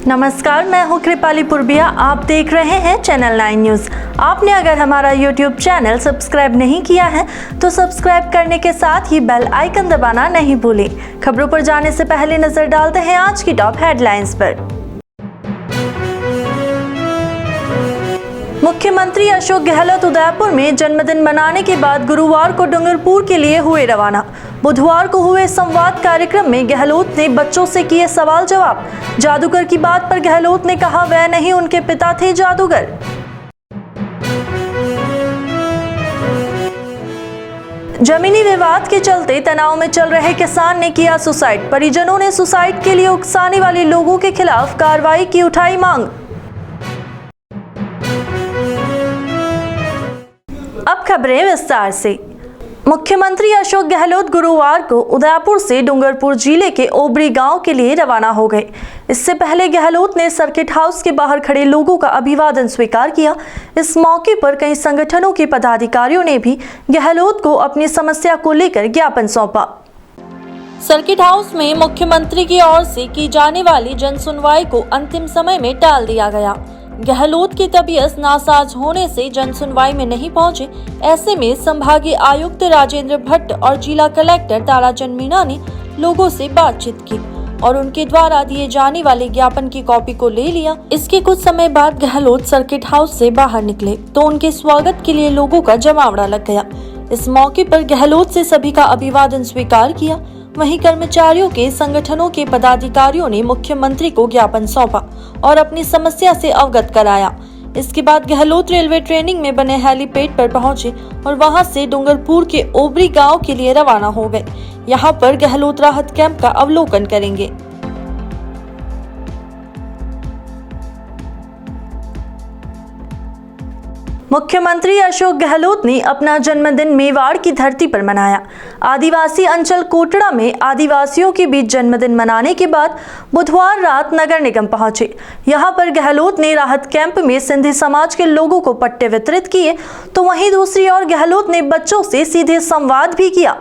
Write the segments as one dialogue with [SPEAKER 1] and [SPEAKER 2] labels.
[SPEAKER 1] नमस्कार, मैं हूं कृपाली पुरबिया। आप देख रहे हैं चैनल 9 न्यूज़। आपने अगर हमारा यूट्यूब चैनल सब्सक्राइब नहीं किया है तो सब्सक्राइब करने के साथ ही बेल आइकन दबाना नहीं भूलें। खबरों पर जाने से पहले नजर डालते हैं आज की टॉप हेडलाइंस पर। मुख्यमंत्री अशोक गहलोत उदयपुर में जन्मदिन मनाने के बाद गुरुवार को डूंगरपुर के लिए हुए रवाना। बुधवार को हुए संवाद कार्यक्रम में गहलोत ने बच्चों से किए सवाल जवाब। जादूगर की बात पर गहलोत ने कहा वह नहीं, उनके पिता थे जादूगर। जमीनी विवाद के चलते तनाव में चल रहे किसान ने किया सुसाइड। परिजनों ने सुसाइड के लिए उकसाने वाले लोगों के खिलाफ कार्रवाई की उठाई मांग। अब खबरें विस्तार से। मुख्यमंत्री अशोक गहलोत गुरुवार को उदयपुर से डूंगरपुर जिले के ओबरी गांव के लिए रवाना हो गए। इससे पहले गहलोत ने सर्किट हाउस के बाहर खड़े लोगों का अभिवादन स्वीकार किया। इस मौके पर कई संगठनों के पदाधिकारियों ने भी गहलोत को अपनी समस्या को लेकर ज्ञापन सौंपा। सर्किट हाउस में मुख्यमंत्री की ओर से की जाने वाली जन सुनवाई को अंतिम समय में टाल दिया गया। गहलोत की तबीयत नासाज होने से जन सुनवाई में नहीं पहुंचे। ऐसे में संभागीय आयुक्त राजेंद्र भट्ट और जिला कलेक्टर ताराचंद मीणा ने लोगों से बातचीत की और उनके द्वारा दिए जाने वाले ज्ञापन की कॉपी को ले लिया। इसके कुछ समय बाद गहलोत सर्किट हाउस से बाहर निकले तो उनके स्वागत के लिए लोगों का जमावड़ा लग गया। इस मौके पर गहलोत से सभी का अभिवादन स्वीकार किया। वहीं कर्मचारियों के संगठनों के पदाधिकारियों ने मुख्यमंत्री को ज्ञापन सौंपा और अपनी समस्या से अवगत कराया। इसके बाद गहलोत रेलवे ट्रेनिंग में बने हेलीपैड पर पहुंचे और वहां से डूंगरपुर के ओबरी गांव के लिए रवाना हो गए। यहां पर गहलोत राहत कैंप का अवलोकन करेंगे। मुख्यमंत्री अशोक गहलोत ने अपना जन्मदिन मेवाड़ की धरती पर मनाया। आदिवासी अंचल कोटड़ा में आदिवासियों के बीच जन्मदिन मनाने के बाद बुधवार रात नगर निगम पहुंचे। यहां पर गहलोत ने राहत कैंप में सिंधी समाज के लोगों को पट्टे वितरित किए तो वहीं दूसरी ओर गहलोत ने बच्चों से सीधे संवाद भी किया।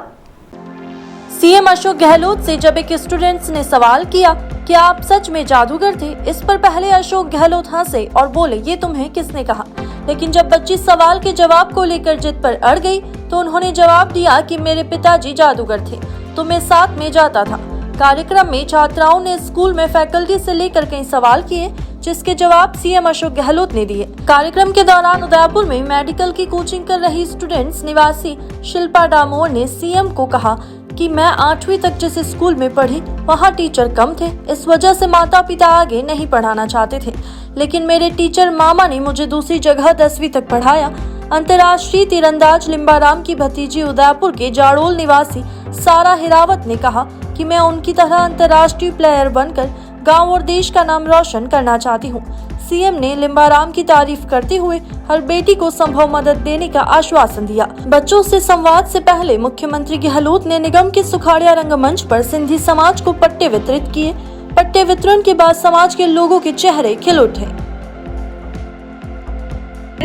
[SPEAKER 1] सीएम अशोक गहलोत से जब एक स्टूडेंट्स ने सवाल किया कि आप सच में जादूगर थे, इस पर पहले अशोक गहलोत हंसे और बोले ये तुम्हें किसने कहा। लेकिन जब बच्ची सवाल के जवाब को लेकर जिद पर अड़ गई तो उन्होंने जवाब दिया कि मेरे पिताजी जादूगर थे तो मैं साथ में जाता था। कार्यक्रम में छात्राओं ने स्कूल में फैकल्टी से लेकर कई सवाल किए जिसके जवाब सीएम अशोक गहलोत ने दिए। कार्यक्रम के दौरान उदयपुर में मेडिकल की कोचिंग कर रही स्टूडेंट्स निवासी शिल्पा डामोर ने सीएम को कहा कि मैं 8वीं तक जिस स्कूल में पढ़ी वहाँ टीचर कम थे, इस वजह से माता पिता आगे नहीं पढ़ाना चाहते थे। लेकिन मेरे टीचर मामा ने मुझे दूसरी जगह 10वीं तक पढ़ाया। अंतर्राष्ट्रीय तीरंदाज लिम्बाराम की भतीजी उदयपुर के जाड़ोल निवासी सारा हिरावत ने कहा कि मैं उनकी तरह अंतर्राष्ट्रीय प्लेयर बनकर गांव और देश का नाम रोशन करना चाहती हूं। सीएम ने लिम्बाराम की तारीफ करते हुए हर बेटी को संभव मदद देने का आश्वासन दिया। बच्चों से संवाद से पहले मुख्यमंत्री गहलोत ने निगम के सुखाड़िया रंगमंच पर सिंधी समाज को पट्टे वितरित किए। पट्टे वितरण के बाद समाज के लोगों के चेहरे खिल उठे।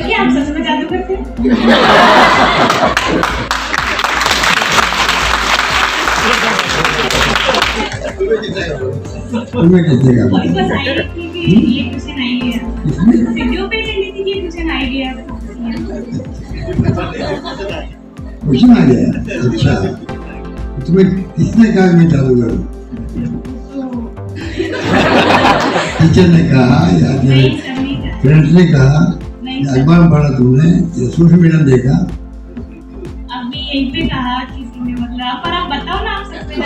[SPEAKER 2] आप सच में जादूगर थे?
[SPEAKER 3] तुम्हें कितने का?
[SPEAKER 2] और बस आई थी कि ये क्वेश्चन आई है। वीडियो पे लेनी थी कि क्वेश्चन आई गया।
[SPEAKER 3] क्वेश्चन आ गया? अच्छा। तुम्हें किसने कहा मैं जादूगर हूँ? टीचर ने कहा या फ्रेंड्स ने कहा या अखबार पढ़ा तुमने या सोशल मीडिया देखा?
[SPEAKER 2] अभी यहीं पे कहा किसी ने, मतलब पर आप बताओ ना, आप सच में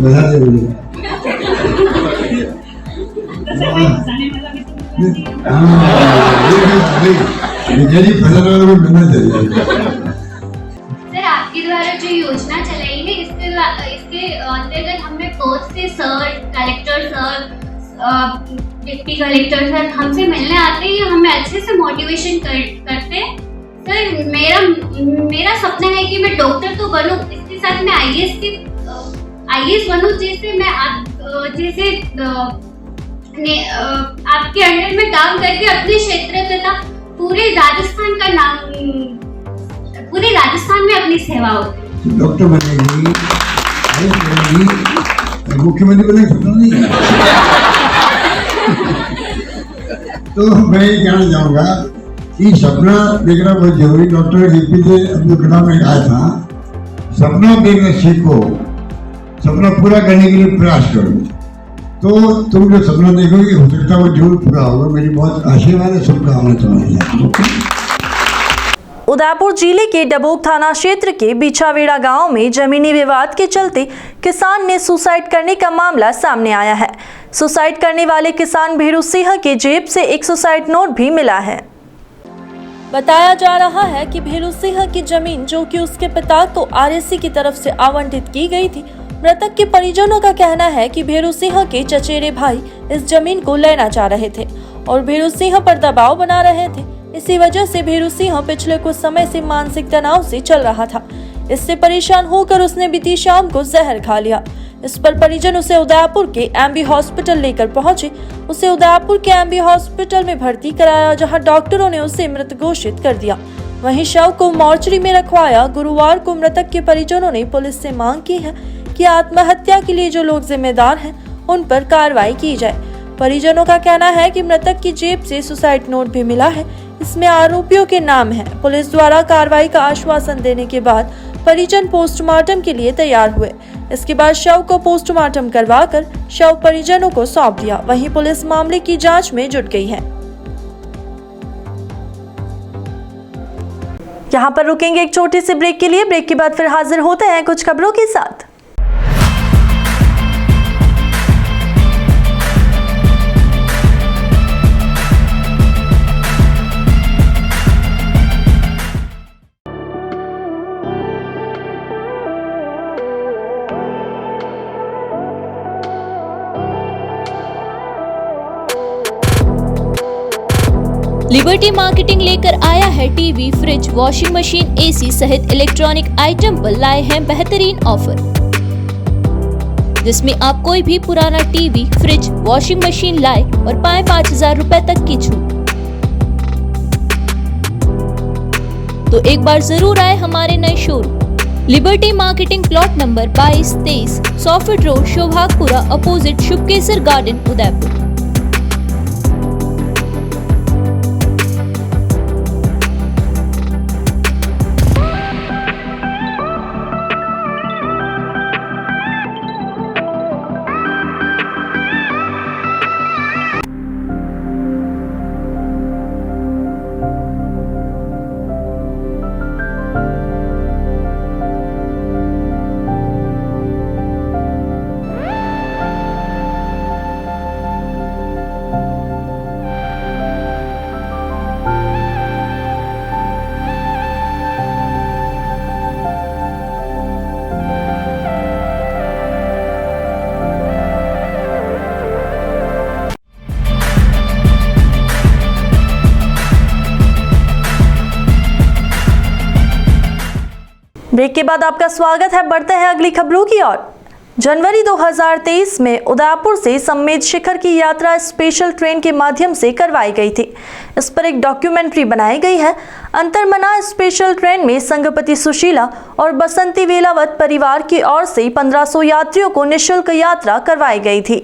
[SPEAKER 3] बता दे बोलो।
[SPEAKER 4] सर, आपके द्वारा जो योजना चलाई है इसके अंतर्गत हमें पोस्ट से sir, collector sir, deputy collector sir हमसे मिलने आते हैं, हमें अच्छे से मोटिवेशन करते हैं। सर, मेरा सपना है कि मैं डॉक्टर तो बनूं, इसके साथ मैं आईएएस बनूं, जैसे मैं आपके अंडर में काम करके अपने क्षेत्र तथा पूरे राजस्थान वाली सेवा होती है।
[SPEAKER 3] डॉक्टर बनेगी, आयुष बनेगी, मुख्यमंत्री बने सपना नहीं है। तो मैं ये कहना चाहूँगा कि सपना देखना बहुत जरूरी। डॉक्टर APJ अब्दुल कलाम ने कहा था, सपना देखना सीखो, सपना पूरा करने के लिए प्रयास करो। तो तुम जो सपना देखोगे हो सकता है वो जरूर पूरा होगा। मेरी बहुत आशीर्वाद है, शुभकामनाएं तुम्हारी।
[SPEAKER 1] उदयपुर जिले के डबोक थाना क्षेत्र के बिछावेड़ा गांव में जमीनी विवाद के चलते किसान ने सुसाइड करने का मामला सामने आया है। सुसाइड करने वाले किसान भेरू सिंह के जेब से एक सुसाइड नोट भी मिला है। बताया जा रहा है कि भेरू सिंह की जमीन जो कि उसके पिता को RSC की तरफ से आवंटित की गई थी। मृतक के परिजनों का कहना है कि भेरू सिंह के चचेरे भाई इस जमीन को लेना चाह रहे थे और भेरू सिंह पर दबाव बना रहे थे। इसी वजह से भेरू सिंह पिछले कुछ समय से मानसिक तनाव से चल रहा था। इससे परेशान होकर उसने बीती शाम को जहर खा लिया। इस पर परिजन उसे उदयपुर के MB हॉस्पिटल लेकर पहुंचे। उसे उदयपुर के MB हॉस्पिटल में भर्ती कराया, जहां डॉक्टरों ने उसे मृत घोषित कर दिया। वहीं शव को मोर्चरी में रखवाया। गुरुवार को मृतक के परिजनों ने पुलिस से मांग की है कि आत्महत्या के लिए जो लोग जिम्मेदार हैं उन पर कार्रवाई की जाए। परिजनों का कहना है कि मृतक की जेब से सुसाइड नोट भी मिला है, इसमें आरोपियों के नाम हैं। पुलिस द्वारा कार्रवाई का आश्वासन देने के बाद परिजन पोस्टमार्टम के लिए तैयार हुए। इसके बाद शव को पोस्टमार्टम करवाकर शव परिजनों को सौंप दिया। वहीं पुलिस मामले की जांच में जुट गई है। यहाँ पर रुकेंगे एक छोटे से ब्रेक के लिए। ब्रेक के बाद फिर हाजिर होते हैं कुछ खबरों के साथ।
[SPEAKER 5] लिबर्टी मार्केटिंग लेकर आया है TV, fridge, washing machine, AC सहित इलेक्ट्रॉनिक आइटम पर लाए हैं बेहतरीन ऑफर, जिसमें आप कोई भी पुराना टीवी, फ्रिज, वॉशिंग मशीन लाए और पाएं 5000 रुपए तक की छूट। तो एक बार जरूर आए हमारे नए showroom Liberty marketing, plot number 22-23, सॉफिट road, Shobhagpura, opposite Shubhkesar garden, Udaipur.
[SPEAKER 1] Break के बाद आपका स्वागत है। बढ़ते हैं अगली खबरों की ओर। जनवरी 2023 में उदयपुर से सम्मेद शिखर की यात्रा स्पेशल ट्रेन के माध्यम से करवाई गई थी। इस पर एक डॉक्यूमेंट्री बनाई गई है। अंतरमना स्पेशल ट्रेन में संघपति सुशीला और बसंती वेलावत परिवार की ओर से 1500 यात्रियों को निःशुल्क यात्रा करवाई गई थी।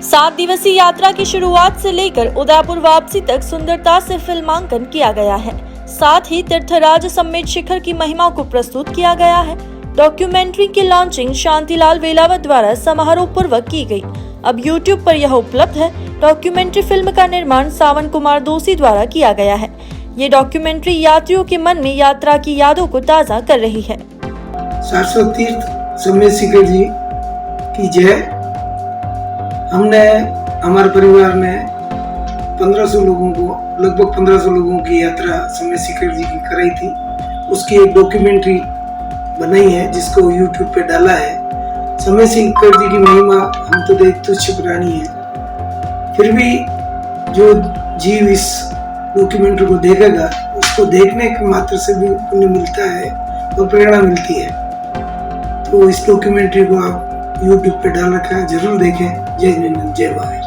[SPEAKER 1] 7 दिवसीय यात्रा की शुरुआत से लेकर उदयपुर वापसी तक सुंदरता से फिल्मांकन किया गया है। साथ ही तीर्थराज सम्मेद शिखर की महिमा को प्रस्तुत किया गया है। डॉक्यूमेंट्री की लॉन्चिंग शांतिलाल वेलावत द्वारा समारोह पूर्वक की गई। अब YouTube पर यह उपलब्ध है। डॉक्यूमेंट्री फिल्म का निर्माण सावन कुमार दोषी द्वारा किया गया है। ये डॉक्यूमेंट्री यात्रियों के मन में यात्रा की यादों को ताज़ा कर रही है।
[SPEAKER 6] शाश्वत तीर्थ सम्मेद शिखर जी की जय। हमने, हमारे परिवार ने 1500 लोगों को, लगभग 1500 लोगों की यात्रा सम्मेद शिखर जी की कराई थी। उसकी एक डॉक्यूमेंट्री बनाई है जिसको YouTube पे डाला है। सम्मेद शिखर जी की महिमा हम तो देख तुच्छ प्राणी है, फिर भी जो जीव इस डॉक्यूमेंट्री को देखेगा उसको देखने के मात्र से भी पुण्य मिलता है और प्रेरणा मिलती है। तो इस डॉक्यूमेंट्री को आप YouTube पे डाल रखा है, जरूर देखें। जय हिंद, जय भारत।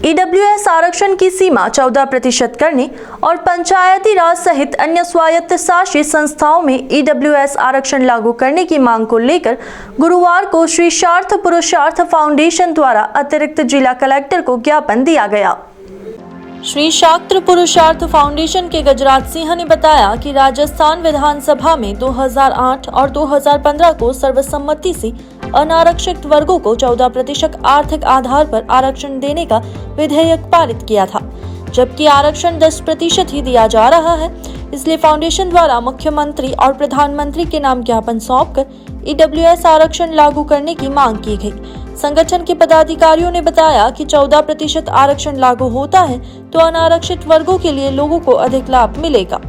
[SPEAKER 1] ईडब्ल्यूएस आरक्षण की सीमा 14% करने और पंचायती राज सहित अन्य स्वायत्त शासी संस्थाओं में ईडब्ल्यूएस आरक्षण लागू करने की मांग को लेकर गुरुवार को श्री शार्थ पुरुषार्थ फाउंडेशन द्वारा अतिरिक्त जिला कलेक्टर को ज्ञापन दिया गया। श्री शास्त्र पुरुषार्थ फाउंडेशन के गजराज सिंह ने बताया कि राजस्थान विधानसभा में 2008 और 2015 को सर्वसम्मति से अनारक्षित वर्गों को 14% आर्थिक आधार पर आरक्षण देने का विधेयक पारित किया था, जबकि आरक्षण 10% ही दिया जा रहा है। इसलिए फाउंडेशन द्वारा मुख्यमंत्री और प्रधानमंत्री के नाम ज्ञापन सौंपकर ईडब्ल्यूएस आरक्षण लागू करने की मांग की गई। संगठन के पदाधिकारियों ने बताया कि 14% आरक्षण लागू होता है तो अनारक्षित वर्गों के लिए लोगों को अधिक लाभ मिलेगा।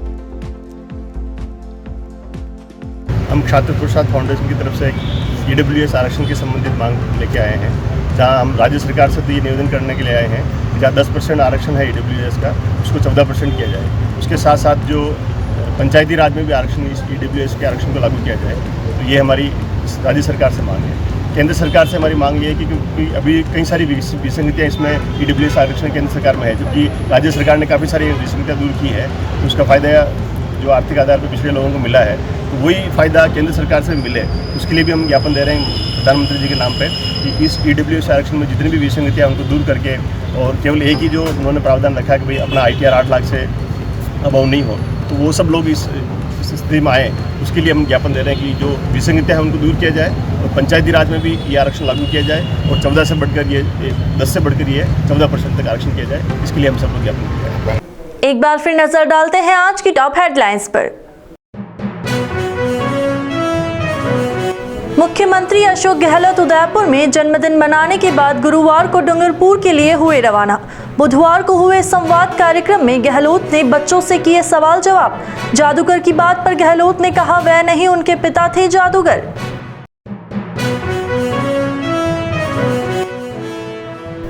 [SPEAKER 7] हम छात्र पुरुषार्थ फाउंडेशन की तरफ से ईडब्ल्यूएस आरक्षण की संबंधित मांग लेके आए हैं, जहां हम राज्य सरकार से तो ये निवेदन करने के लिए आए हैं कि जहाँ 10% आरक्षण है ईडब्ल्यूएस का, उसको 14% किया जाए। उसके साथ साथ जो पंचायती राज में भी आरक्षण, इस ईडब्ल्यूएस के आरक्षण को लागू किया जाए। तो ये हमारी राज्य सरकार से मांग है। केंद्र सरकार से हमारी मांग ये है कि क्योंकि अभी कई सारी विसंगतियाँ इसमें ईडब्ल्यूएस आरक्षण केंद्र सरकार में है, जबकि राज्य सरकार ने काफ़ी सारी विसंगतियाँ दूर की है। तो उसका फ़ायदा जो आर्थिक आधार पर पिछड़े लोगों को मिला है, तो वही फ़ायदा केंद्र सरकार से मिले, उसके लिए भी हम ज्ञापन दे रहे हैं प्रधानमंत्री जी के नाम पे कि इस ईडब्ल्यूएस आरक्षण में जितनी भी विसंगतियाँ उनको दूर करके, और केवल एक ही जो उन्होंने प्रावधान रखा है कि भाई अपना ITR 8 लाख से अबाउ नहीं हो, तो वो सब लोग इस स्थिति में आए। उसके लिए हम ज्ञापन दे रहे हैं कि जो विसंगतियाँ हैं उनको दूर किया जाए और पंचायती राज में भी ये आरक्षण लागू किया जाए और 14 से बढ़कर ये 10 से बढ़कर ये 14% तक आरक्षण किया जाए। इसके लिए हम सब लोग ज्ञापन दे रहे हैं।
[SPEAKER 1] एक बार फिर नजर डालते हैं आज की टॉप हेडलाइंस पर। मुख्यमंत्री अशोक गहलोत उदयपुर में जन्मदिन मनाने के बाद गुरुवार को डूंगरपुर के लिए हुए रवाना। बुधवार को हुए संवाद कार्यक्रम में गहलोत ने बच्चों से किए सवाल जवाब। जादूगर की बात पर गहलोत ने कहा वह नहीं उनके पिता थे जादूगर।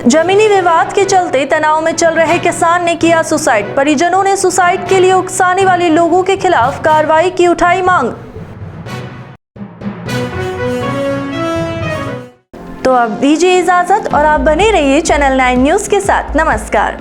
[SPEAKER 1] जमीनी विवाद के चलते तनाव में चल रहे किसान ने किया सुसाइड। परिजनों ने सुसाइड के लिए उकसाने वाले लोगों के खिलाफ कार्रवाई की उठाई मांग। तो अब दीजिए इजाजत और आप बने रहिए चैनल 9 न्यूज़ के साथ। नमस्कार।